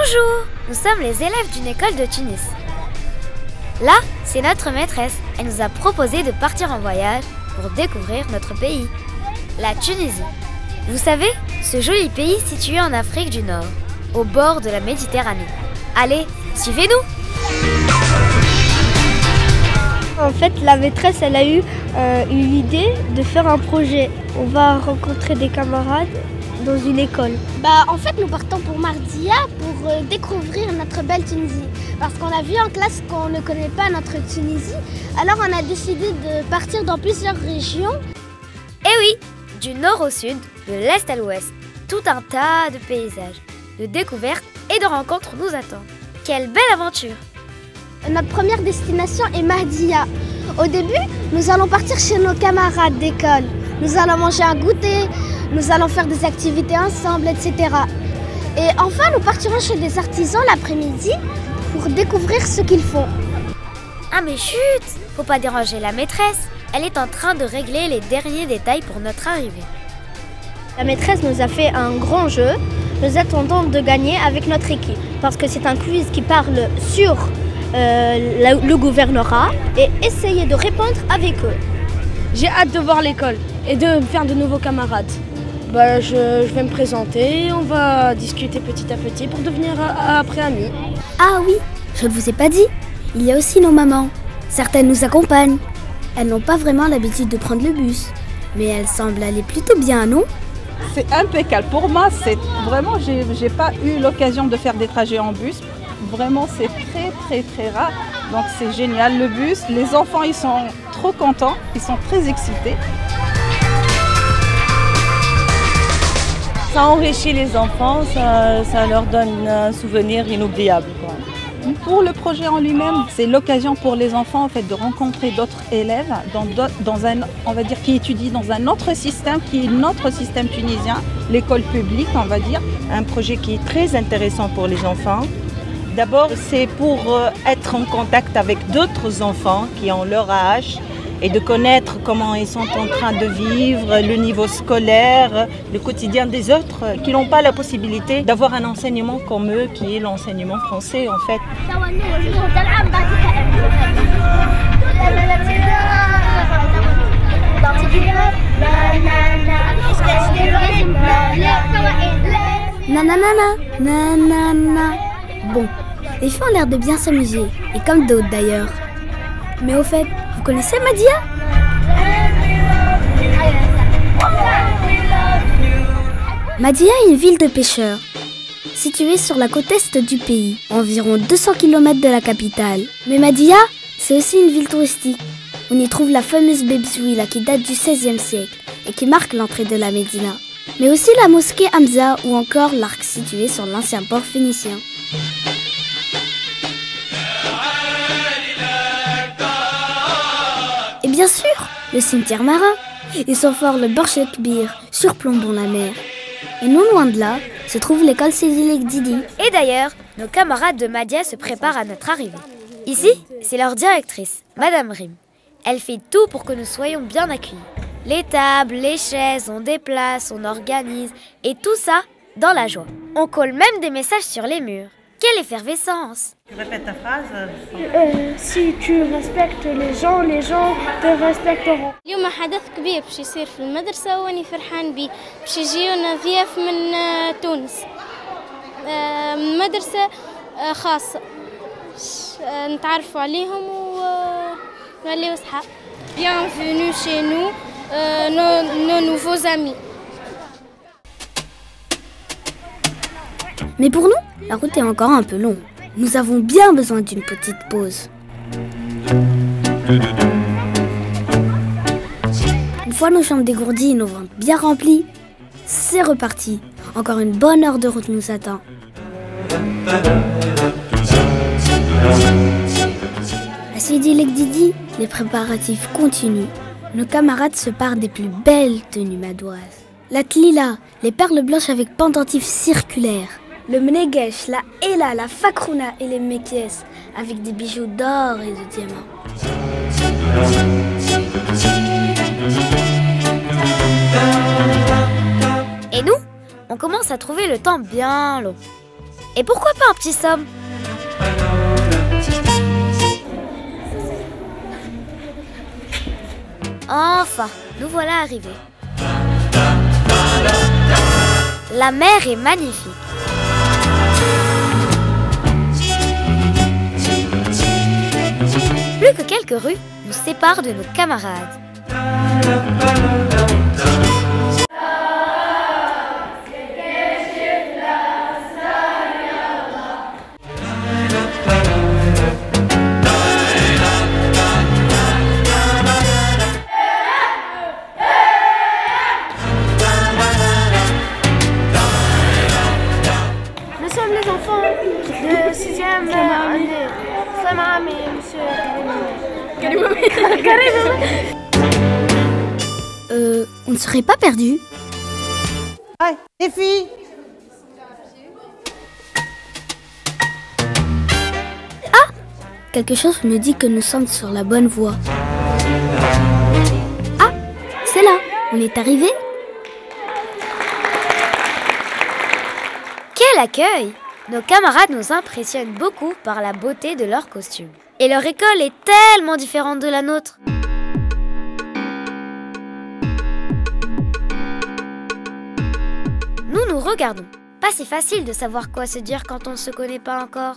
Bonjour, nous sommes les élèves d'une école de Tunis. Là, c'est notre maîtresse. Elle nous a proposé de partir en voyage pour découvrir notre pays, la Tunisie. Vous savez, ce joli pays situé en Afrique du Nord, au bord de la Méditerranée. Allez, suivez-nous! En fait, la maîtresse, elle a eu une idée de faire un projet. On va rencontrer des camarades dans une école. En fait, nous partons pour Mardia pour découvrir notre belle Tunisie. Parce qu'on a vu en classe qu'on ne connaît pas notre Tunisie. Alors on a décidé de partir dans plusieurs régions. Eh oui, du nord au sud, de l'est à l'ouest, tout un tas de paysages, de découvertes et de rencontres nous attendent. Quelle belle aventure! Notre première destination est Mardia. Au début, nous allons partir chez nos camarades d'école. Nous allons manger un goûter, nous allons faire des activités ensemble, etc. Et enfin, nous partirons chez des artisans l'après-midi pour découvrir ce qu'ils font. Ah mais chut! Faut pas déranger la maîtresse. Elle est en train de régler les derniers détails pour notre arrivée. La maîtresse nous a fait un grand jeu. Nous attendons de gagner avec notre équipe parce que c'est un quiz qui parle sur le gouvernorat et essayer de répondre avec eux. J'ai hâte de voir l'école et de me faire de nouveaux camarades. Je vais me présenter, on va discuter petit à petit pour devenir après amis. Ah oui, je ne vous ai pas dit, il y a aussi nos mamans. Certaines nous accompagnent. Elles n'ont pas vraiment l'habitude de prendre le bus, mais elles semblent aller plutôt bien, non? C'est impeccable. Pour moi, c'est vraiment, j'ai pas eu l'occasion de faire des trajets en bus. Vraiment, c'est très rare. Donc c'est génial, le bus. Les enfants, ils sont trop contents, ils sont très excités. Ça enrichit les enfants, ça leur donne un souvenir inoubliable, quoi. Pour le projet en lui-même, c'est l'occasion pour les enfants en fait, de rencontrer d'autres élèves dans un, on va dire, qui étudient dans un autre système qui est notre système tunisien, l'école publique, on va dire. Un projet qui est très intéressant pour les enfants. D'abord, c'est pour être en contact avec d'autres enfants qui ont leur âge et de connaître comment ils sont en train de vivre, le niveau scolaire, le quotidien des autres, qui n'ont pas la possibilité d'avoir un enseignement comme eux, qui est l'enseignement français en fait. Nanana, nanana. Bon, les filles ont l'air de bien s'amuser, et comme d'autres d'ailleurs. Mais au fait, vous connaissez Mardia? Mardia est une ville de pêcheurs, située sur la côte est du pays, environ 200 km de la capitale. Mais Mardia, c'est aussi une ville touristique. On y trouve la fameuse Bebzouila qui date du XVIe siècle et qui marque l'entrée de la Médina. Mais aussi la mosquée Hamza ou encore l'arc situé sur l'ancien port phénicien. Et bien sûr, le cimetière marin et son fort le Borch El Kbir surplombant la mer. Et non loin de là se trouve l'école Sidi Lekdidi. Et d'ailleurs, nos camarades de Mardia se préparent à notre arrivée. Ici, c'est leur directrice, Madame Rim. Elle fait tout pour que nous soyons bien accueillis. Les tables, les chaises, on déplace, on organise, et tout ça dans la joie. On colle même des messages sur les murs. Quelle effervescence! Tu répètes ta phrase. Si tu respectes les gens te respecteront. اليوم حدث كبير باش يصير في المدرسة واني فرحان بيه باش يجيونا ضياف من تونس من مدرسة خاصة نتعرفوا عليهم ونوليو أصحاب. Bienvenue chez nous, nos nouveaux amis. Mais pour nous, la route est encore un peu longue. Nous avons bien besoin d'une petite pause. Une fois nos jambes dégourdies et nos ventres bien remplis, c'est reparti. Encore une bonne heure de route nous attend. À Sidi Lekdidi, les préparatifs continuent. Nos camarades se parent des plus belles tenues madoises. La tlila, les perles blanches avec pendentifs circulaires. Le mnegesh, la ela, la fakrouna et les mekies avec des bijoux d'or et de diamants. Et nous, on commence à trouver le temps bien long. Et pourquoi pas un petit somme? Enfin, nous voilà arrivés. La mer est magnifique. Plus que quelques rues nous séparent de nos camarades. Nous sommes les enfants de 6e année. Salam et monsieur On ne serait pas perdu? Ouais, les filles. Quelque chose me dit que nous sommes sur la bonne voie. Ah, c'est là, on est arrivé. Quel accueil! Nos camarades nous impressionnent beaucoup par la beauté de leurs costumes. Et leur école est tellement différente de la nôtre. Nous nous regardons. Pas si facile de savoir quoi se dire quand on ne se connaît pas encore.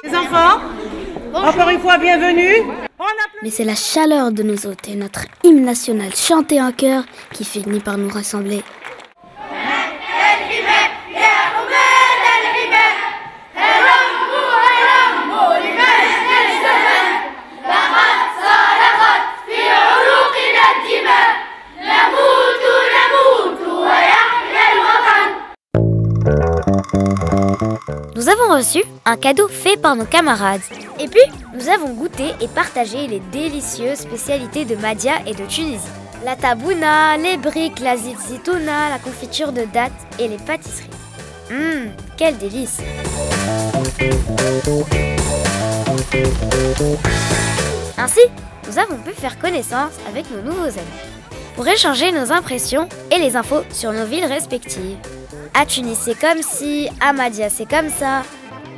Les enfants, encore une fois, bienvenue. Mais c'est la chaleur de nos hôtes et notre hymne national chanté en chœur qui finit par nous rassembler. Nous avons reçu un cadeau fait par nos camarades. Et puis, nous avons goûté et partagé les délicieuses spécialités de Madia et de Tunisie. La tabouna, les briques, la zitouna, la confiture de dattes et les pâtisseries. Quel délice! Ainsi, nous avons pu faire connaissance avec nos nouveaux amis pour échanger nos impressions et les infos sur nos villes respectives. À Tunis, c'est comme si, à Madia, c'est comme ça.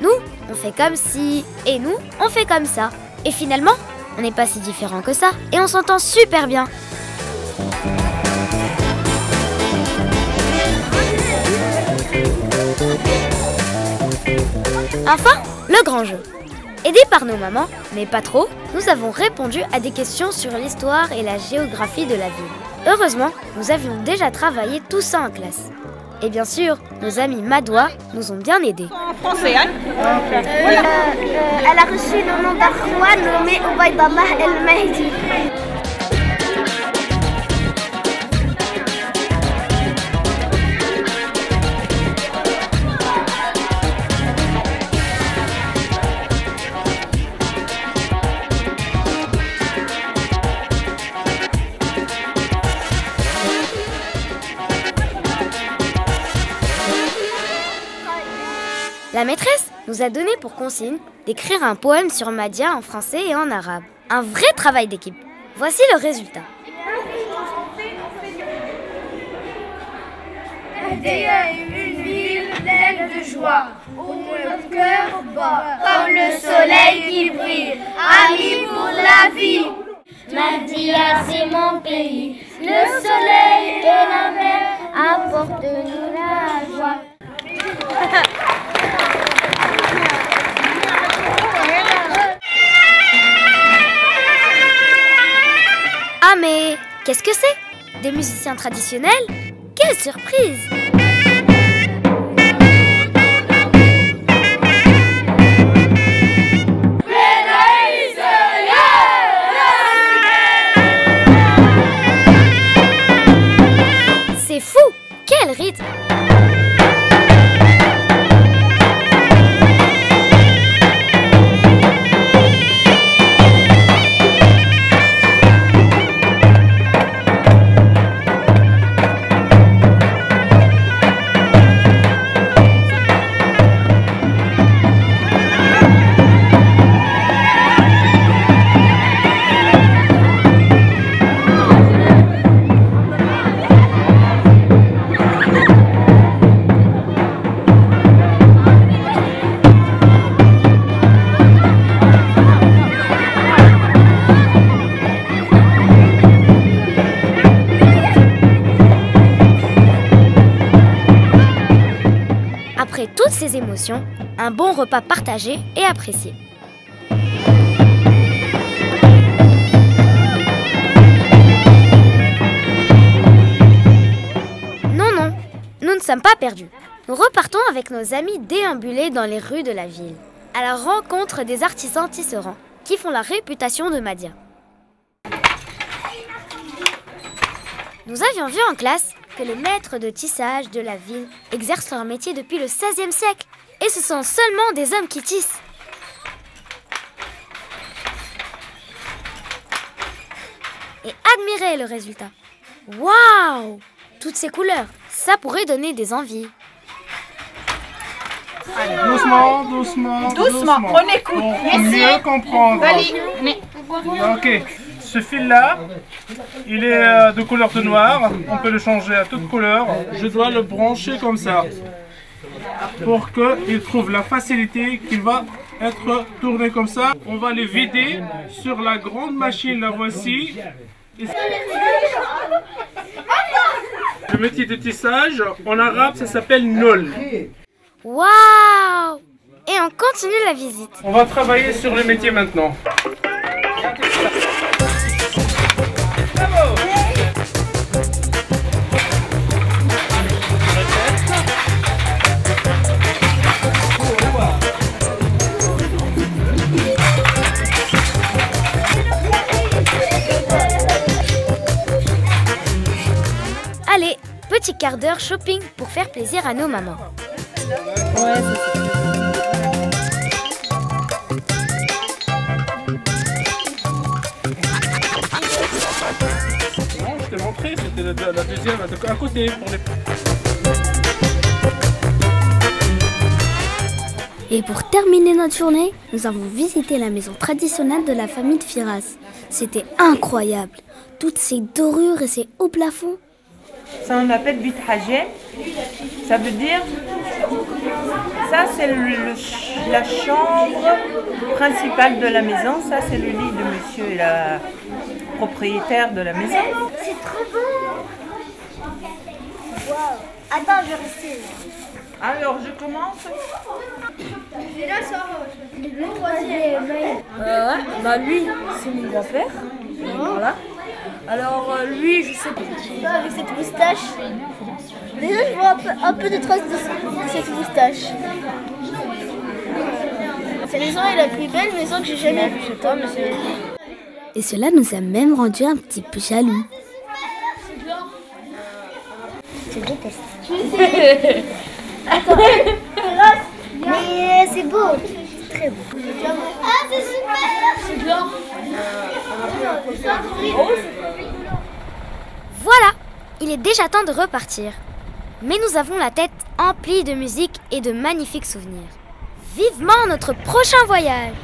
Nous, on fait comme si, et nous, on fait comme ça. Et finalement, on n'est pas si différents que ça, et on s'entend super bien. Enfin, le grand jeu. Aidés par nos mamans, mais pas trop, nous avons répondu à des questions sur l'histoire et la géographie de la ville. Heureusement, nous avions déjà travaillé tout ça en classe. Et bien sûr, nos amis madois nous ont bien aidés. En français, hein? Elle a reçu le nom d'un roi nommé Ubaydallah el-Mahdi. La maîtresse nous a donné pour consigne d'écrire un poème sur Madia en français et en arabe. Un vrai travail d'équipe. Voici le résultat. Madia est une ville pleine de joie, où le cœur bat comme le soleil qui brille, ami pour la vie. Madia, c'est mon pays, le soleil et la mer apportent-nous la joie. Ah mais qu'est-ce que c'est? Des musiciens traditionnels? Quelle surprise! C'est fou! Quel rythme! ces émotions, un bon repas partagé et apprécié. Non, nous ne sommes pas perdus. Nous repartons avec nos amis déambuler dans les rues de la ville, à la rencontre des artisans tisserands qui font la réputation de Madia. Nous avions vu en classe que les maîtres de tissage de la ville exercent leur métier depuis le XVIe siècle. Et ce sont seulement des hommes qui tissent. Et admirez le résultat. Waouh! Toutes ces couleurs, ça pourrait donner des envies. Allez, doucement, doucement. Doucement, on écoute. Pour mieux comprendre. Ok. Ce fil-là, il est de couleur de noir. On peut le changer à toute couleur. Je dois le brancher comme ça pour qu'il trouve la facilité qu'il va être tourné comme ça. On va le vider sur la grande machine, la voici. Le métier de tissage, en arabe, ça s'appelle nol. Waouh! Et on continue la visite. On va travailler sur le métier maintenant. Allez, petit quart d'heure shopping pour faire plaisir à nos mamans. Ouais, c'est ça. Non, je t'ai montré, c'était la deuxième à côté. Pour les... Et pour terminer notre journée, nous avons visité la maison traditionnelle de la famille de Firas. C'était incroyable. Toutes ces dorures et ces hauts plafonds. Ça on appelle bit hajé. Ça veut dire, ça c'est la chambre principale de la maison. Ça c'est le lit de monsieur et la propriétaire de la maison. C'est trop beau. Wow. Attends, je vais rester. Alors je commence. Bah lui, c'est mon grand-père. Voilà. Alors lui, je sais pas. Avec cette moustache. Déjà, je vois un peu de traces de cette moustache. Cette maison est la plus belle maison que j'ai jamais vue. Et cela nous a même rendu un petit peu jaloux. Je déteste. Attends, mais c'est beau. C'est très beau. Ah, c'est super. C'est blanc. Voilà, il est déjà temps de repartir. Mais nous avons la tête emplie de musique et de magnifiques souvenirs. Vivement notre prochain voyage!